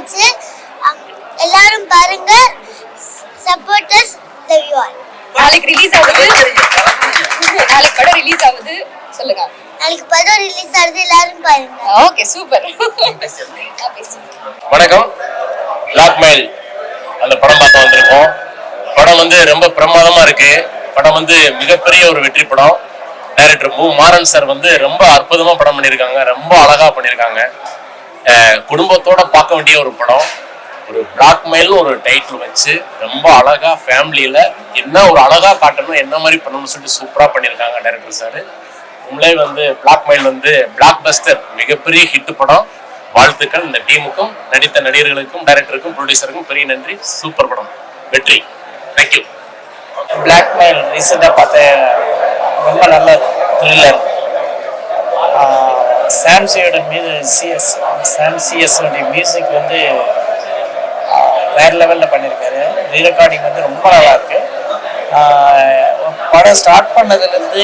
இருந்துச்சு. எல்லாரும் பாருங்க. Supporters love you all. நாளைக்கு ரிலீஸ் ஆகுது. நாளைக்கு படம் ரிலீஸ் ஆகுது. சொல்லுங்க. நாளைக்கு படம் ரிலீஸ் ஆகுது. எல்லாரும் பாருங்க. Okay super. வணக்கம். பிளாக்மெயில் அந்த படம் பார்க்க வந்திருக்கோம். படம் வந்து ரொம்ப பிரமாதமா இருக்கு. படம் வந்து மிகப்பெரிய ஒரு வெற்றி படம். டைரக்டர் மாறன் சார் வந்து ரொம்ப அற்புதமா படம் பண்ணியிருக்காங்க. ரொம்ப அழகா பண்ணியிருக்காங்க. குடும்பத்தோட பார்க்க வேண்டிய ஒரு படம். ஒரு பிளாக்மெயில்னு ஒரு டைட்டில் வச்சு ரொம்ப அழகா ஃபேமிலியில என்ன ஒரு அழகா காட்டணும், என்ன மாதிரி பண்ணணும்னு சொல்லிட்டு சூப்பரா பண்ணியிருக்காங்க டைரக்டர் சார். உங்களே வந்து பிளாக்மெயில் வந்து பிளாக் பஸ்டர் மிகப்பெரிய ஹிட் படம். வாழ்த்துக்கள் இந்த டீமுக்கும், நடித்த நடிகர்களுக்கும், டைரக்டருக்கும், ப்ரொடியூசருக்கும் பெரிய நன்றி. சூப்பர் படம், வெற்றி. தேங்க்யூ. பிளாக்மெயில் ரீசெண்டாக பார்த்த ரொம்ப நல்ல த்ரில்லர். சாம்சியோட சாம்சிஎஸோடைய மியூசிக் வந்து வேற லெவலில் பண்ணியிருக்காரு. ரீரெக்கார்டிங் வந்து ரொம்ப நல்லா இருக்கு. படம் ஸ்டார்ட் பண்ணதுலேருந்து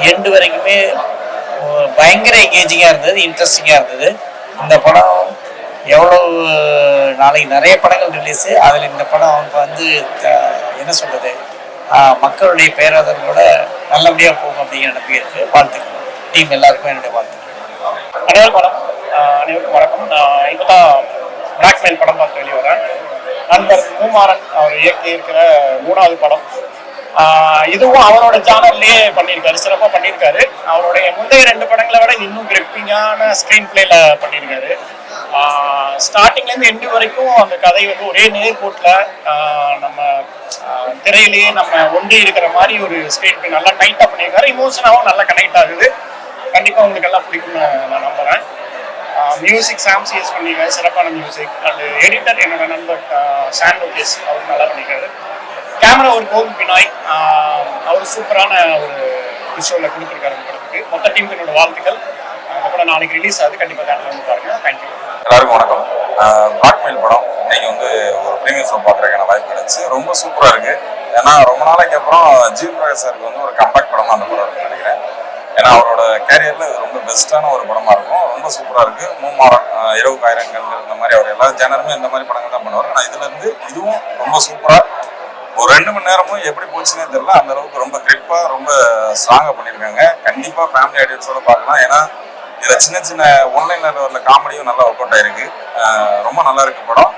எண்டு வரைக்குமே பயங்கர எங்கேஜிங்காக இருந்தது, இன்ட்ரெஸ்டிங்காக இருந்தது. இந்த படம் எவ்வளோ நாளைக்கு நிறைய படங்கள் ரிலீஸு, அதில் இந்த படம் அவங்க வந்து என்ன சொல்கிறது, மக்களுடைய பேராதரவோட நல்லபடியாக போகும் அப்படிங்கிற நம்பிக்கை இருக்குது. வாழ்த்துக்கள் டீம் எல்லாருக்கும் என்னுடைய வாழ்த்துக்கள். அனைவருக்கும் வணக்கம். நான் இப்போ தான் பிளாக்மெயில் படம் பார்த்து வெளியே வரேன். நண்பர் மாறன் அவர் இயக்கி இருக்கிற 3வது படம். இதுவும் அவரோட ஜானர்லேயே பண்ணியிருக்காரு, சிறப்பாக பண்ணியிருக்காரு. அவருடைய முந்தைய 2 படங்களை விட இன்னும் கிரிப்பிங்கான ஸ்க்ரீன் பிளேல பண்ணியிருக்காரு. ஸ்டார்டிங்லேருந்து எண்டு வரைக்கும் அந்த கதை வந்து ஒரே நேர்கோட்டில் நம்ம திரையிலேயே நம்ம ஒன்றி இருக்கிற மாதிரி ஒரு ஸ்க்ரீன் பிளே நல்லா டைட்டாக பண்ணியிருக்காரு. இமோஷனாகவும் நல்லா கனெக்ட் ஆகுது. கண்டிப்பாக உங்களுக்கு எல்லாம் பிடிக்கும்னு நான் நம்புகிறேன். மியூசிக் சாம்சிஎஸ் பண்ணியிருக்காரு, சிறப்பான மியூசிக். அண்ட் எடிட்டர் என்னோட நண்பர் சான் லோகேஷ், அவர் நல்லா பண்ணியிருக்காரு. கேமரா ஒரு கோவில் பினாய், அவர் சூப்பரான ஒரு விஷுவலில் கொடுத்துருக்காரு அந்த படத்துக்கு. மொத்த டீமுக்கு என்னோட வாழ்த்துக்கள். அந்த படம் நாளைக்கு ரிலீஸ் ஆகுது, கண்டிப்பாக தேட்டரில் வந்து பாருங்க. தேங்க்யூ. எல்லாருக்கும் வணக்கம். பிளாக்மெயில் படம் இன்னைக்கு வந்து ஒரு ப்ரீமியர் ஷோ பார்க்குறதுக்கான வாய்ப்பு கிடைச்சு ரொம்ப சூப்பராக இருக்குது. ஏன்னா ரொம்ப நாளைக்கு அப்புறம் ஜி பிரகாஷ் சாருக்கு வந்து ஒரு கம்பேக் படமாக அந்த படம் இருக்குன்னு நினைக்கிறேன். ஏன்னா அவரோட கேரியரில் இது ரொம்ப பெஸ்ட்டான ஒரு படமாக இருக்கும். ரொம்ப சூப்பராக இருக்குது. மாறன், இரவு காயிரங்கள், இந்த மாதிரி அவர் எல்லா ஜேனருமே இந்த மாதிரி படங்கள் தான் பண்ணுவார். ஆனால் இதுலேருந்து இதுவும் ரொம்ப சூப்பராக ஒரு 2 மணி நேரமும் எப்படி போச்சுன்னே தெரியல, அந்த அளவுக்கு ரொம்ப கிரிப்பாக ரொம்ப ஸ்ட்ராங்காக பண்ணியிருக்காங்க. கண்டிப்பாக ஃபேமிலி ஆடியன்ஸோட பார்க்கலாம். ஏன்னா இதில் சின்ன சின்ன ஒன்லைனில் வரல காமெடியும் நல்லா ஒர்க் அவுட் ஆகிருக்கு. ரொம்ப நல்லா இருக்குது படம்.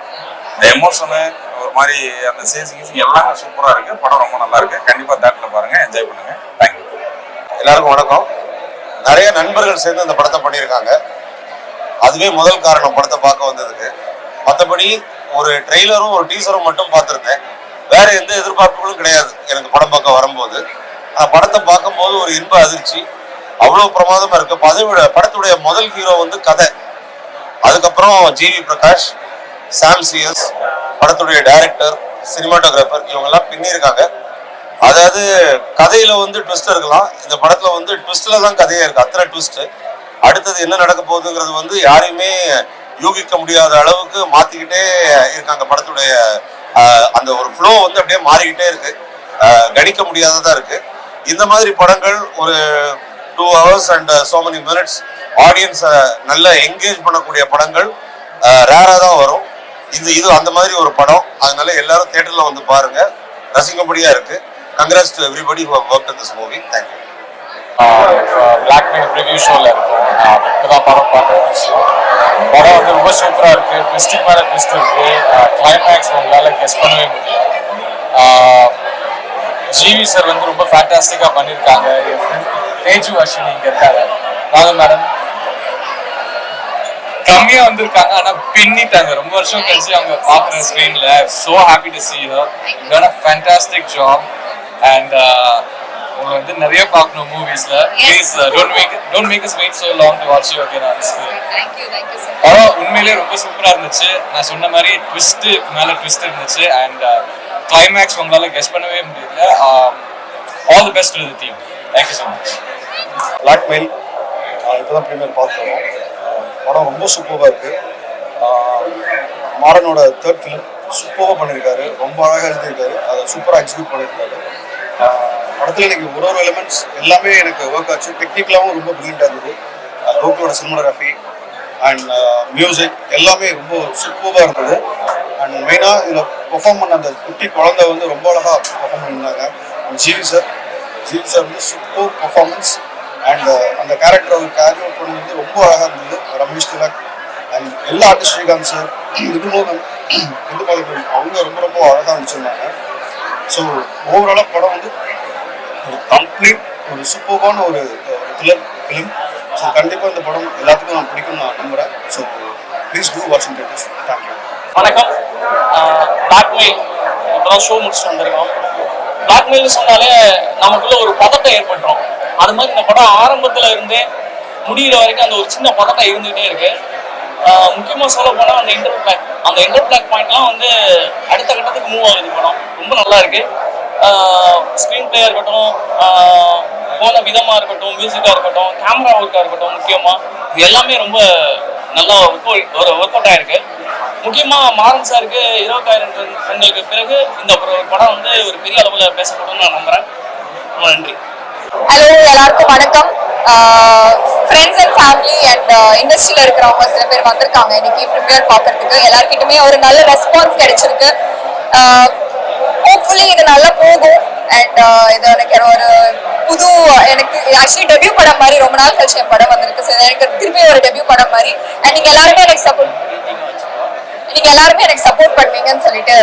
இந்த எமோஷனு ஒரு மாதிரி அந்த சேசிங் எல்லாமே சூப்பராக இருக்குது. படம் ரொம்ப நல்லா இருக்குது. கண்டிப்பாக தேட்டரில் பாருங்கள், என்ஜாய் பண்ணுங்கள். தேங்க்யூ. எல்லாருக்கும் வணக்கம். நிறைய நண்பர்கள் சேர்ந்து இந்த படத்தை பண்ணியிருக்காங்க. அதுவே முதல் காரணம் படத்தை பார்க்க வந்ததுக்கு. மற்றபடி ஒரு ட்ரெய்லரும் ஒரு டீசரும் மட்டும் பார்த்துருந்தேன். வேற எந்த எதிர்பார்ப்புகளும் கிடையாது எனக்கு படம் பார்க்க வரும்போது. ஆனால் படத்தை பார்க்கும்போது ஒரு இன்ப அதிர்ச்சி, அவ்வளோ பிரமாதமாக இருக்கு. அதை விட படத்துடைய முதல் ஹீரோ வந்து கதை, அதுக்கப்புறம் ஜிவி பிரகாஷ், சாம்சிஎஸ், படத்துடைய டைரக்டர், சினிமாட்டோகிராஃபர், இவங்கெல்லாம் பின்னிருக்காங்க. அதாவது கதையில வந்து ட்விஸ்ட் இருக்கலாம், இந்த படத்துல வந்து ட்விஸ்ட்ல தான் கதையே இருக்கு. அத்தனை ட்விஸ்ட். அடுத்தது என்ன நடக்க போகுதுங்கிறது வந்து யாரையுமே யூகிக்க முடியாத அளவுக்கு மாத்திக்கிட்டே இருக்காங்க. படத்துடைய அந்த ஒரு ஃப்ளோ வந்து அப்படியே மாறிக்கிட்டே இருக்கு, கணிக்க முடியாததா இருக்கு. இந்த மாதிரி படங்கள் ஒரு 2 hours and so many minutes ஆடியன்ஸை நல்லா என்கேஜ் பண்ணக்கூடிய படங்கள் ரேரா தான் வரும். இது அந்த மாதிரி ஒரு படம். அதனால எல்லாரும் தியேட்டர்ல வந்து பாருங்க, ரசிக்கும்படியா இருக்கு. Congrats to everybody who have worked on this movie. Thank you. Blackmail review ஷோவில் இருக்கும். இப்போதான் படம் பார்க்க படம் வந்து ரொம்ப சூப்பராக இருக்குது. ட்விஸ்ட்டுக்கு மேலே ட்விஸ்ட் இருக்குது. கிளைமேக்ஸ் உங்களால் கெஸ் பண்ணவே முடியல. ஜிவி சார் வந்து ரொம்ப ஃபேண்டாஸ்டிக்காக பண்ணியிருக்காங்க. என் ஃப்ரெண்ட் தேஜு அஸ்வினி இங்கே இருக்காங்க. வாங்க மேடம். கம்மியாக வந்திருக்காங்க, ஆனால் பின்னிட்டாங்க. ரொம்ப வருஷம் கழிச்சு அவங்க பார்க்குற ஸ்க்ரீனில். So happy to see her. You done a fantastic job. And உங்களை வந்து நிறைய பார்க்கணும் மூவிஸ்ல. Please don't make us wait so long to watch you again on screen. Thank you sir. படம் உண்மையிலேயே ரொம்ப சூப்பரா இருந்துச்சு. நான் சொன்ன மாதிரி ட்விஸ்ட்டுக்கு மேலே ட்விஸ்ட் இருந்துச்சு. அண்ட் கிளைமேக்ஸ் உங்களால் கெஸ் பண்ணவே முடியல. All the best to the team. Thank you so much. Blackmail இப்போதான் ப்ரீமியர் பார்த்துருவோம். படம் ரொம்ப சூப்பராக இருக்குது. மாறனோட 3rd ஃபிலிம் சூப்பராக பண்ணியிருக்காரு. ரொம்ப அழகாக எழுதியிருக்காரு. அதை சூப்பராக எக்ஸிக்யூட் பண்ணியிருக்காரு. படத்தில் எனக்கு ஒரு எலிமெண்ட்ஸ் எல்லாமே எனக்கு ஒர்க் ஆச்சு. டெக்னிக்கலாகவும் ரொம்ப பிரில்லியண்டாக இருந்தது. லோக்கலோட சினிமாகிராஃபி, அண்ட் மியூசிக் எல்லாமே ரொம்ப சூப்பராக இருந்தது. அண்ட் மெயினாக இதில் பெர்ஃபார்ம் பண்ண அந்த குட்டி குழந்தை வந்து ரொம்ப அழகாக பெர்ஃபார்ம் பண்ணியிருந்தாங்க. ஜிவி சார் வந்து சூப்பர் பெர்ஃபார்மன்ஸ். அண்ட் அந்த கேரக்டர் அவர் கேரி அவுட் பண்ணது வந்து ரொம்ப அழகாக இருந்தது. ரமேஷ் திலக் அண்ட் எல்லா ஆர்டிஸ்ட், ஸ்ரீகாந்த் சார், இந்துமோகன், அவங்க ரொம்ப ரொம்ப அழகாக நடிச்சிருந்தாங்க. ஸோ ஓவராலாக படம் வந்து ஒரு கம்ப்ளீட் ஒரு சூப்பரான ஒரு த்ரில்லர் ஃபிலிம். ஸோ கண்டிப்பாக இந்த படம் எல்லாத்துக்கும் நான் பிடிக்கும் நான் நம்புகிறேன். So please do watch in theatres. Thank you. வணக்கம். பிளாக்மெயில் இப்போதான் ஷோ முடிச்சுட்டு வந்திருக்கோம். பிளாக்மெயில்னு சொன்னாலே நமக்குள்ள ஒரு பதட்டம் ஏற்பட்டுரும். அது மாதிரி இந்த படம் ஆரம்பத்தில் இருந்தே முடிகிற வரைக்கும் அந்த ஒரு சின்ன பதட்டம் இருந்துகிட்டே இருக்கு. முக்கியமாக சொல்ல போனால் அந்த இன்டர் பிளாக் பாயிண்ட்லாம் வந்து அடுத்த கட்டத்துக்கு மூவ் ஆகுது படம். ரொம்ப நல்லா இருக்கு. ஸ்க்ரீன் பிளேயாக இருக்கட்டும், போன விதமாக இருக்கட்டும், மியூசிக்காக இருக்கட்டும், கேமரா ஒர்க்காக இருக்கட்டும், முக்கியமாக இது எல்லாமே ரொம்ப நல்லா ஒரு ஒர்க் அவுட் ஆயிருக்கு. முக்கியமாக மாறன் சாருக்கு 20,000 கண்களுக்கு பிறகு இந்த ஒரு படம் வந்து ஒரு பெரிய அளவில் பேசப்படும் நான் நம்புகிறேன். ரொம்ப நன்றி. ஹலோ, எல்லாருக்கும் வணக்கம். ஃப்ரெண்ட்ஸ் அண்ட் ஃபேமிலி அண்ட் இண்டஸ்ட்ரியில் இருக்கிறவங்க சில பேர் வந்திருக்காங்க இன்னைக்கு ப்ரிமியர் பார்க்கறதுக்கு. எல்லாருக்கிட்டுமே ஒரு நல்ல ரெஸ்பான்ஸ் கிடைச்சிருக்கு. ஹோப்ஃபுல்லி இது நல்லா போகும். அண்ட் இது எனக்கு ஒரு எனக்கு ஆக்சுவலி டெபியூ படம் மாதிரி ரொம்ப நாள் கழிச்சு என் படம் வந்திருக்கு. ஸோ எனக்கு திருப்பி ஒரு டெபியூ படம் மாதிரி. அண்ட் நீங்கள் எல்லாருமே எனக்கு சப்போர்ட் பண்ணுவீங்கன்னு சொல்லிட்டு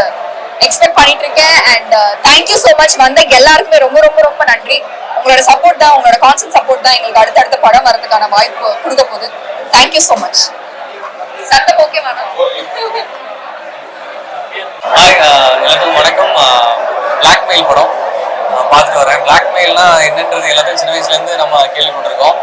எக்ஸ்பெக்ட் பண்ணிட்டு இருக்கேன். And thank you so much. வந்த எல்லாருக்குமே ரொம்ப ரொம்ப ரொம்ப நன்றி. உங்களோட சப்போர்ட் தான், உங்களோட கான்ஸ்டன்ட் சப்போர்ட் தான் எங்களுக்கு அடுத்தடுத்த படம் வரதுக்கான வாய்ப்பு கொடுக்க போகுது. Thank you so much. சத்தம் ஓகே மேடம்? எல்லாத்துக்கும் வணக்கம். பிளாக்மெயில் படம் பார்த்துட்டு வரேன். பிளாக்மெயில்னா என்னன்றது எல்லாத்தையும் சின்ன வயசுலேருந்து நம்ம கேள்விப்பட்டிருக்கோம்.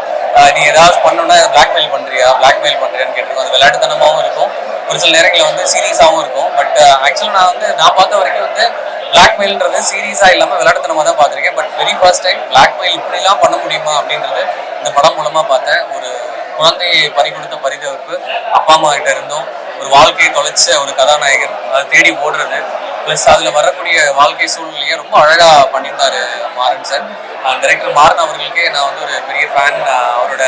நீ ஏதாவது பண்ணணும்னா பிளாக்மெயில் பண்ணுறியான்னு கேட்டிருக்கோம். அது விளையாட்டுத்தனமாகவும் இருக்கும், ஒரு சில நேரங்களில் வந்து சீரியஸாகவும் இருக்கும். பட் ஆக்சுவலாக நான் பார்த்த வரைக்கும் வந்து பிளாக்மெயில்ன்றது சீரியஸாக இல்லாமல் விளையாட்டுத்தனமாக தான் பார்த்துருக்கேன். But very first time blackmail இப்படிலாம் பண்ண முடியுமா அப்படின்றது இந்த படம் மூலமாக பார்த்தேன். ஒரு குழந்தையை பறிகொடுத்த பரிதவிப்பு, அப்பா அம்மா கிட்ட இருந்தும் ஒரு வாழ்க்கையை தொலைச்ச ஒரு கதாநாயகன் அதை தேடி ஓடுறது, ப்ளஸ் அதில் வரக்கூடிய வாழ்க்கை சூழ்நிலையை ரொம்ப அழகாக பண்ணியிருந்தாரு மாறன் சார். டைரக்டர் மாறன் அவர்களுக்கே நான் வந்து ஒரு பெரிய ஃபேன். அவரோட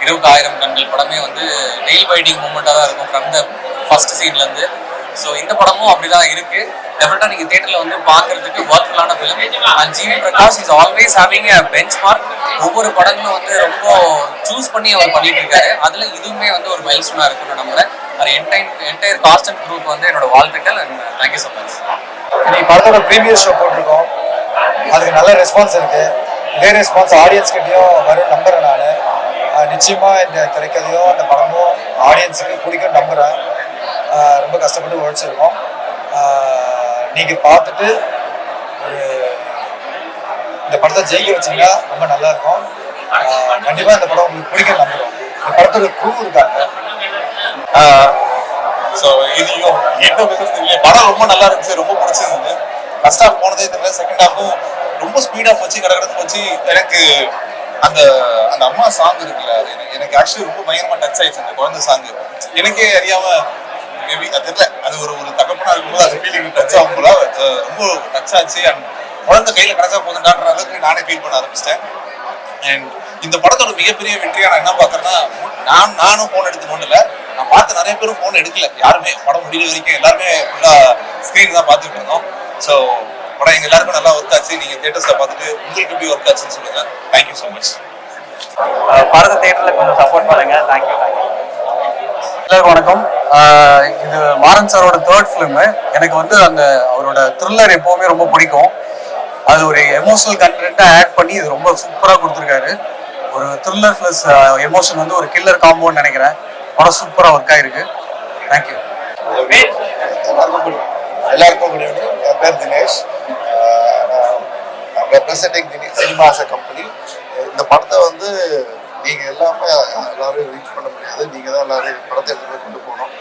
20,000 கண்கள் படமே வந்து நெயில் பைட்டிங் மூமெண்ட்டாக தான் இருக்கும் ஃப்ரம் த ஃபர்ஸ்ட் சீன்லேருந்து. ஸோ இந்த படமும் அப்படிதான் இருக்கு. டெஃபினட்டா நீங்க தியேட்டர்ல வந்து பாக்குறதுக்கு ஒர்த்ஃபுல்லான film. And GV Prakash is always having a benchmark. ஒவ்வொரு படங்களும் வந்து ரொம்ப சூஸ் பண்ணி அவர் பண்ணிட்டு இருக்காரு. அதுல இதுவுமே வந்து ஒரு மைல் ஸ்டோனா இருக்குன்னு நம்புறேன். என்டையர் காஸ்ட் அண்ட் குரூப் வந்து என்னோட வாழ்த்துக்கள். And thank you so much. இன்னைக்கு படத்தோட ப்ரீவியஸ் ஷோ போட்டிருக்கோம். அதுக்கு நல்ல ரெஸ்பான்ஸ் இருக்கு. இதே ரெஸ்பான்ஸ் ஆடியன்ஸ் கிட்டையும் வரும் நம்புறேன். நான் நிச்சயமா இந்த திரைக்கதையும் அந்த படமும் ஆடியன்ஸுக்கு பிடிக்கும் நம்புறேன். ரொம்ப கஷ்டப்பட்டு உழைச்சிருக்கோம். நீங்கள் பார்த்துட்டு ஒரு இந்த படத்தை ஜெயிக்க வச்சிங்கன்னா ரொம்ப நல்லா இருக்கும். கண்டிப்பாக இந்த படம் உங்களுக்கு பிடிக்கும் நம்புறோம். இந்த படத்தோட க்ரூ இருக்காங்க. ஸோ இதையும் என்ன பேசுறது, படம் ரொம்ப நல்லா இருந்துச்சு, ரொம்ப பிடிச்சிருந்தது. ஃபர்ஸ்ட் ஹாஃப் போனதே தெரியல, செகண்ட் ஹாஃபும் ரொம்ப ஸ்பீடாக போச்சு, கடற்கடத்து போச்சு. எனக்கு அந்த அந்த அம்மா சாங் இருக்குல்ல, அது எனக்கு ஆக்சுவலி ரொம்ப பயங்கரமாக டச் ஆயிடுச்சு. அந்த குழந்தை சாங் எனக்கே அறியாம மேபி அது தெரியல, அது ஒரு தகப்பனா இருக்கும்போது அது ஃபீலிங் டச் ஆகும் போல, ரொம்ப டச் ஆச்சு. அண்ட் குழந்தை கையில் கிடைச்சா போதுன்ற அளவுக்கு நானே ஃபீல் பண்ண ஆரம்பிச்சிட்டேன். அண்ட் இந்த படத்தோட மிகப்பெரிய வெற்றியா நான் என்ன பார்க்கறேன்னா, நானும் ஃபோன் எடுத்து நோண்டல, நான் பார்த்து நிறைய பேரும் ஃபோன் எடுக்கல. யாருமே படம் முடிகிற வரைக்கும் எல்லாருமே ஃபுல்லாக ஸ்க்ரீன் தான் பார்த்துட்டு இருந்தோம். ஸோ படம் எங்கள் எல்லாருக்கும் நல்லா ஒர்க் ஆச்சு. நீங்கள் தியேட்டர்ஸில் பார்த்துட்டு உங்களுக்கு எப்படி ஒர்க் ஆச்சுன்னு சொல்லுங்கள். Thank you so much. படத்தை தியேட்டரில் கொஞ்சம் சப்போர்ட் பண்ணுங்க. தேங்க்யூ. எல்லாருக்கும் வணக்கம். இது மாறன் சாரோட 3rd ஃபிலிமு. எனக்கு வந்து அந்த அவரோட த்ரில்லர் எப்போவுமே ரொம்ப பிடிக்கும். அது ஒரு எமோஷனல் கண்டென்ட்டாக ஆட் பண்ணி இது ரொம்ப சூப்பராக கொடுத்துருக்காரு. ஒரு த்ரில்லர் ப்ளஸ் எமோஷன் வந்து ஒரு கில்லர் காம்போன்னு நினைக்கிறேன். படம் சூப்பராக ஒர்க் ஆகிருக்கு. தேங்க்யூ. எல்லாருக்கும் குட் ஈவினிங். என் பேர் Dinesh. Representing Dinesh cinemas company. இந்த படத்தை வந்து நீங்கள் எல்லாரும் ரீச் பண்ண முடியாது. நீங்கள் தான் எல்லாரும் படத்தை எடுத்து போய் கொண்டு போகணும்.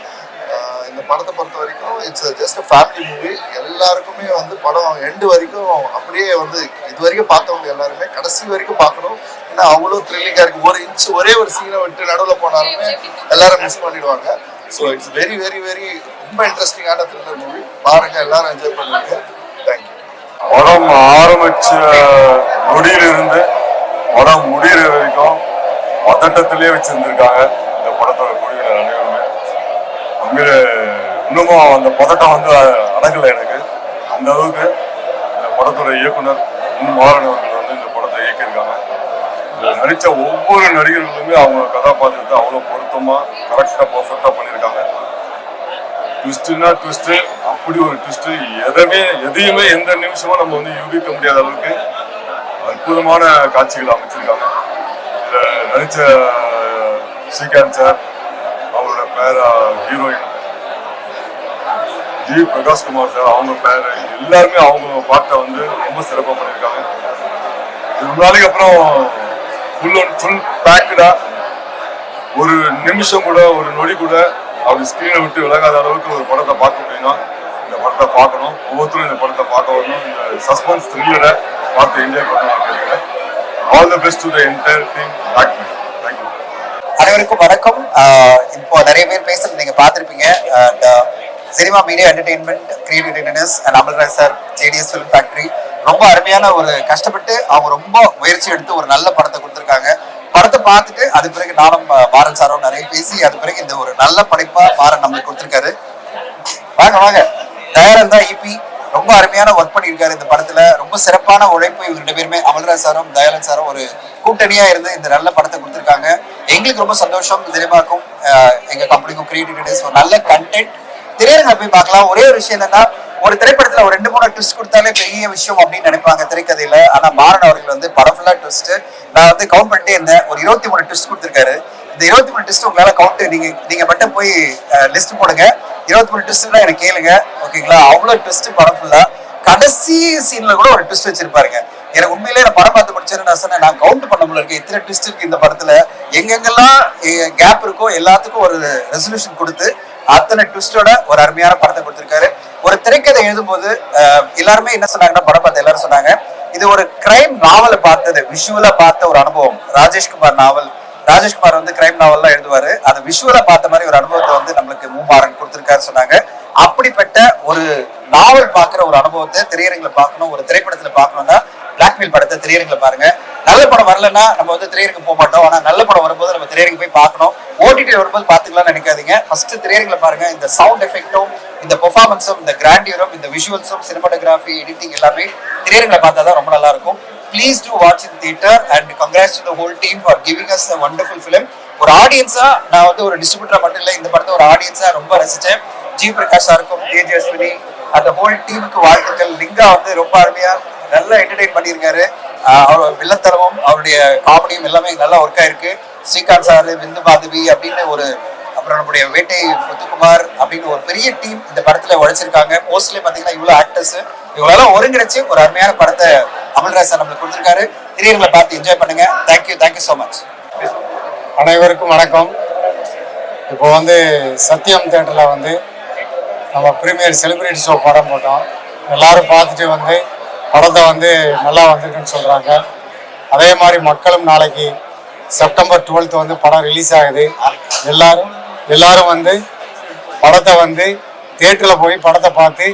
இந்த படத்தை பொறுத்த வரைக்கும் it's just a family movie. எல்லாருக்குமே வந்து படம் எண்டு வரைக்கும் அப்படியே வந்து இது வரைக்கும் பார்த்தவங்க எல்லாருமே கடைசி வரைக்கும் பார்க்கணும். ஏன்னா அவ்வளோ த்ரில்லிங்காக இருக்குது. ஒரு இன்ச் ஒரே ஒரு சீனை விட்டு நடுவில் போனாலுமே எல்லாரும் மிஸ் பண்ணிடுவாங்க. So it's very very very ரொம்ப இன்ட்ரெஸ்டிங்கான த்ரில்லர் மூவி. பாருங்க, எல்லாரும் என்ஜாய் பண்ணுவீங்க. தேங்க்யூ. படம் ஆரம்பிச்ச நொடியிலிருந்து படம் முடிகிற வரைக்கும் பதட்டத்திலே வச்சிருந்திருக்காங்க. இந்த படத்தோட முடிவு டைரக்டர் அனைவருமே உண்மையிலே இன்னமும் அந்த பதட்டம் வந்து அடங்கலை எனக்கு. அந்த அளவுக்கு இந்த படத்தோட இயக்குனர் மாறன் அவர்கள் வந்து இந்த படத்தை இயக்கியிருக்காங்க. இதில் நடித்த ஒவ்வொரு நடிகர்களுமே அவங்க கதாபாத்திரத்தை அவ்வளோ பொருத்தமாக கரெக்டாக பர்ஃபெக்டாக பண்ணியிருக்காங்க. ட்விஸ்ட்டுன்னா ட்விஸ்ட்டு, அப்படி ஒரு ட்விஸ்ட்டு எதையுமே எந்த நிமிஷமும் நம்ம வந்து யூகிக்க முடியாத அளவுக்கு அற்புதமான காட்சிகள் அமைச்சிருக்காங்க. இதில் நடித்த ஸ்ரீகாந்த் சார், அவரோட பேர் ஹீரோயின் ஜி பிரகாஷ்குமார் சார், அவங்க பேர் எல்லாருமே அவங்க பாட்டை வந்து ரொம்ப சிறப்பாக பண்ணியிருக்காங்க. ஒரு நாளைக்கு அப்புறம் ஃபுல் பேக்கடா ஒரு நிமிஷம் கூட ஒரு நொடி கூட அப்படி ஸ்க்ரீனை விட்டு விலகாத அளவுக்கு ஒரு படத்தை பார்க்க முடியும்னா இந்த படத்தை பார்க்கணும். ஒவ்வொருத்தரும் இந்த படத்தை பார்க்க வரணும். இந்த சஸ்பென்ஸ் த்ரில்லரை பார்த்து என்ஜாய் பண்ணணும் கேட்குறேன். All the best to the entire team. Thank you. அனைவருக்கும் வணக்கம். இப்போ நிறைய பேர் பேசுறது நீங்க பார்த்துருப்பீங்க. Cinema media entertainment creative directors and Amalraj sir, JDS film factory ரொம்ப அருமையான ஒரு கஷ்டப்பட்டு அவங்க ரொம்ப முயற்சி எடுத்து ஒரு நல்ல படத்தை கொடுத்துருக்காங்க. படத்தை பார்த்துட்டு அது பிறகு நானும் மாறன் சாரும் நிறைய பேசி அது பிறகு இந்த ஒரு நல்ல படைப்பா மாறன் நம்மளுக்கு கொடுத்துருக்காரு. வாங்க தயாரன் தான் இபி ரொம்ப அருமையான ஒர்க் பண்ணியிருக்காரு இந்த படத்துல. ரொம்ப சிறப்பான உழைப்பு இவங்க 2 பேருமே, அமல்ராஜ் சாரும் தயாளன் சாரும் ஒரு கூட்டணியா இருந்து இந்த நல்ல படத்தை கொடுத்துருக்காங்க. எங்களுக்கு ரொம்ப சந்தோஷம். சினிமாக்கும் எங்க கம்பெனிக்கும் கிரியேட்டிவிட்டிஸ் ஒரு நல்ல கண்டென்ட் திரையரங்க போய் பார்க்கலாம். ஒரே ஒரு விஷயம் என்னன்னா, ஒரு திரைப்படத்துல ஒரு 2-3 ட்விஸ்ட் கொடுத்தாலே பெரிய விஷயம் அப்படின்னு நினைப்பாங்க திரைக்கதையில. ஆனா மாறன் அவர்கள் வந்து படம் ஃபுல்லா ட்விஸ்ட். நான் வந்து கவுண்ட் பண்ணிட்டே இருந்தேன். ஒரு 23 ட்விஸ்ட் கொடுத்துருக்காரு. இந்த 23 ட்விஸ்ட் உங்களால கவுண்ட் நீங்க மட்டும் போய் லிஸ்ட் போடுங்க. 23 ட்விஸ்ட்னா எனக்கு கேளுங்க, ஓகேங்களா? அவ்வளவு ட்விஸ்ட் படம் ஃபுல்லா. கடைசி சீன்ல கூட ஒரு ட்விஸ்ட் வச்சிருப்பாருங்க. எனக்கு உண்மையிலேயே நான் படம் பார்த்து முடிச்சேன்னு நான் சொன்னேன், நான் கவுண்ட் பண்ண முடியல இருக்கு இத்தனை ட்விஸ்ட் இருக்கு இந்த படத்துல. எங்கெங்கெல்லாம் கேப் இருக்கோ எல்லாத்துக்கும் ஒரு ரெசல்யூஷன் கொடுத்து அத்தனை ட்விஸ்டோட ஒரு அருமையான படத்தை கொடுத்திருக்காரு. ஒரு திரைக்கதை எழுதும்போது எல்லாருமே என்ன சொன்னாங்கன்னா, படம் பார்த்து எல்லாரும் சொன்னாங்க இது ஒரு கிரைம் நாவலை பார்த்தது, விஷுவலா பார்த்த ஒரு அனுபவம். ராஜேஷ்குமார் வந்து கிரைம் நாவல்லாம் எழுதுவாரு. அதை விஷுவலா பார்த்த மாதிரி ஒரு அனுபவத்தை வந்து நம்மளுக்கு மாறன் கொடுத்திருக்காரு சொன்னாங்க. அப்படிப்பட்ட ஒரு நாவல் பார்க்குற ஒரு அனுபவத்தை திரையரங்கில் பார்க்கணும். ஒரு திரைப்படத்துல பார்க்கணும்னா பிளாக்மெயில் படத்தை திரையரங்கில பாருங்க. நல்ல படம் வரலன்னா நம்ம வந்து திரையரங்கு போக மாட்டோம். ஆனா நல்ல படம் வரும்போது நம்ம திரையரங்கு போய் பார்க்கணும். ஓடிடி வரும்போது பார்த்துக்கலாம்னு நினைக்காதீங்க. ஃபர்ஸ்ட் திரையரங்கில பாருங்க. இந்த சவுண்ட் எஃபெக்டும், இந்த பெர்ஃபார்மன்ஸும், இந்த கிராண்டியரும், இந்த விஷுவல்ஸும், சினிமாட்டோகிராஃபி, எடிட்டிங் எல்லாமே திரையரங்கில பார்த்தா தான் ரொம்ப நல்லா இருக்கும். Please do watch in theater and congrats to the whole team for giving us a wonderful film. ஒரு ஆடியன்ஸா நான் வந்து ஒரு டிஸ்ட்ரிபியூட்டரா மட்டும் இல்லை, இந்த படத்தை ஒரு ஆடியன்ஸா ரொம்ப ரசிச்சேன். ஜி பிரகாஷ் சாருக்கும், தேஜ் அஸ்வினி, அந்த ஹோல் டீமுக்கு வாழ்த்துக்கள். லிங்கா வந்து ரொம்ப அருமையா நல்லா என்டர்டெயின் பண்ணியிருக்காரு. அவர் வில்லத்தனமும் அவருடைய காமெடியும் எல்லாமே நல்லா ஒர்க் ஆயிருக்கு. ஸ்ரீகாந்த் சார், விந்து மாதவி அப்படின்னு ஒரு, அப்புறம் நம்முடைய வேட்டை முத்துக்குமார் அப்படின்னு ஒரு பெரிய டீம் இந்த படத்துல உழைச்சிருக்காங்க. மோஸ்ட்லி பாத்தீங்கன்னா இவ்வளவு ஆக்டர்ஸ் இவங்களெல்லாம் ஒருங்கிணைச்சு ஒரு அருமையான படத்தை அமல்ராஜ் சார் நம்மளுக்கு கொடுத்திருக்காரு. திரையரங்களை பார்த்து என்ஜாய் பண்ணுங்க. Thank you so much. அனைவருக்கும் வணக்கம். இப்போ வந்து சத்யம் தியேட்டர்ல வந்து நம்ம பிரீமியர் செலிபிரிட்டி ஷோ படம் போட்டோம். எல்லாரும் பார்த்துட்டு வந்து படத்தை வந்து நல்லா வந்திருக்குன்னு சொல்றாங்க. அதே மாதிரி மக்களும் நாளைக்கு செப்டம்பர் 12 வந்து படம் ரிலீஸ் ஆகுது. எல்லாரும் வந்து படத்தை வந்து தியேட்டரில் போய் படத்தை பார்த்து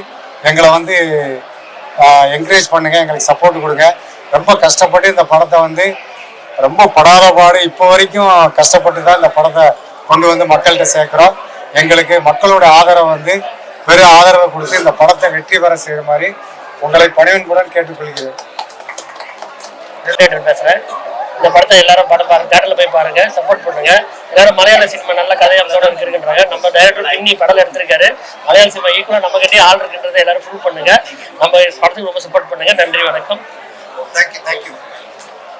எங்களை வந்து என்கரேஜ் பண்ணுங்க, எங்களுக்கு சப்போர்ட் கொடுங்க. ரொம்ப கஷ்டப்பட்டு இந்த படத்தை வந்து ரொம்ப படாத பாடு இப்போ வரைக்கும் கஷ்டப்பட்டு தான் இந்த படத்தை கொண்டு வந்து மக்கள்கிட்ட சேர்க்குறோம். எங்களுக்கு மக்களோட ஆதரவு வந்து பெரும் ஆதரவை கொடுத்து இந்த படத்தை வெற்றி பெற செய்கிற மாதிரி உங்களை பணிவன்புடன் கேட்டுக்கொள்கிறேன். பேசுகிறேன். இந்த படத்தை எல்லாரும் படம் பாருங்க, தேட்டரில் போய் பாருங்க, சப்போர்ட் பண்ணுங்க. எல்லாரும் மலையாள சினிமா நல்ல கதையம்சோட இருக்குன்றாங்க. நம்ம டைரக்டர் பின்னி படம் எடுத்திருக்காரு. மலையாள சினிமா ஈக்குவலாக நம்ம கிட்டே ஆள் இருக்குன்றதை எல்லாரும் ப்ரூவ் பண்ணுங்க. நம்ம படத்துக்கு ரொம்ப சப்போர்ட் பண்ணுங்க. நன்றி, வணக்கம். தேங்க்யூ.